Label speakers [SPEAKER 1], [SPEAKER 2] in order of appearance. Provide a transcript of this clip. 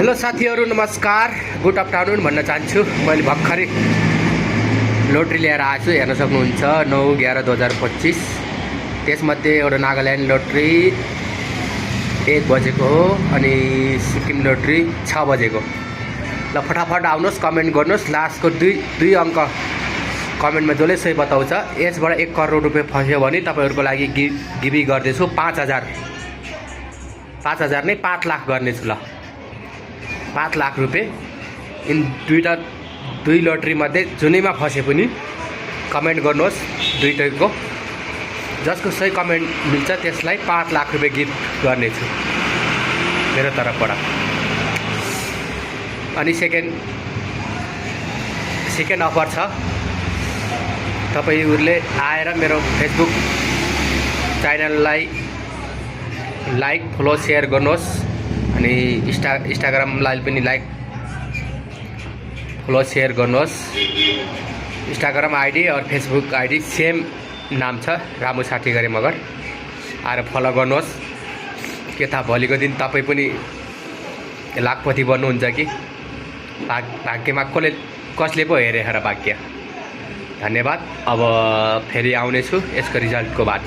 [SPEAKER 1] Hello साथीहरू नमस्कार good afternoon भन्न चाहन्छु। मैले भर्खरै लोटरी लिएर आएको छु। हेर्न सक्नुहुन्छ 9/11/2025। त्यसमध्ये एउटा नागाल्यान्ड लोटरी 1 बजेको हो अनि सिक्किम लोटरी 6 बजेको। ल फटाफट आउनुहोस्, कमेन्ट गर्नुहोस्। लास्टको दुई अङ्क कमेन्टमा जसले सही बताउँछ यसबाट 1 करोड रुपियाँ फस्यो भने तपाईहरुको लागि गिभी गर्दैछु 5,000 नै 5 लाख गर्नेछु। ल 5 लाख रुपियाँ इन दुई लोटरी मध्ये जुनैमा फसे पनि कमेन्ट गर्नुहोस्। दुईटैको जसको सही कमेन्ट मिल्छ त्यसलाई 5 लाख रुपियाँ गिफ्ट गर्नेछु मेरो तर्फबाट। अनि सेकेन्ड अफर छ। तपाईहरुले आएर मेरो फेसबुक च्यानललाई लाइक फलो शेयर गर्नुहोस् अनि इन्स्टाग्रामलाई पनि लाइक फलो शेयर गर्नुहोस्। इन्स्टाग्राम आईडी और फेसबुक आईडी सेम नाम छ, रामु साथी गरे मगर। आएर फलो गर्नुहोस्। के थाहा भोलिको दिन तपाई पनि लाखपति बन्नुहुन्छ कि भाग्यमा कसले पो हेरेर भाग्य। धन्यवाद। अब फेरि आउनेछु यसको रिजल्टको बाद।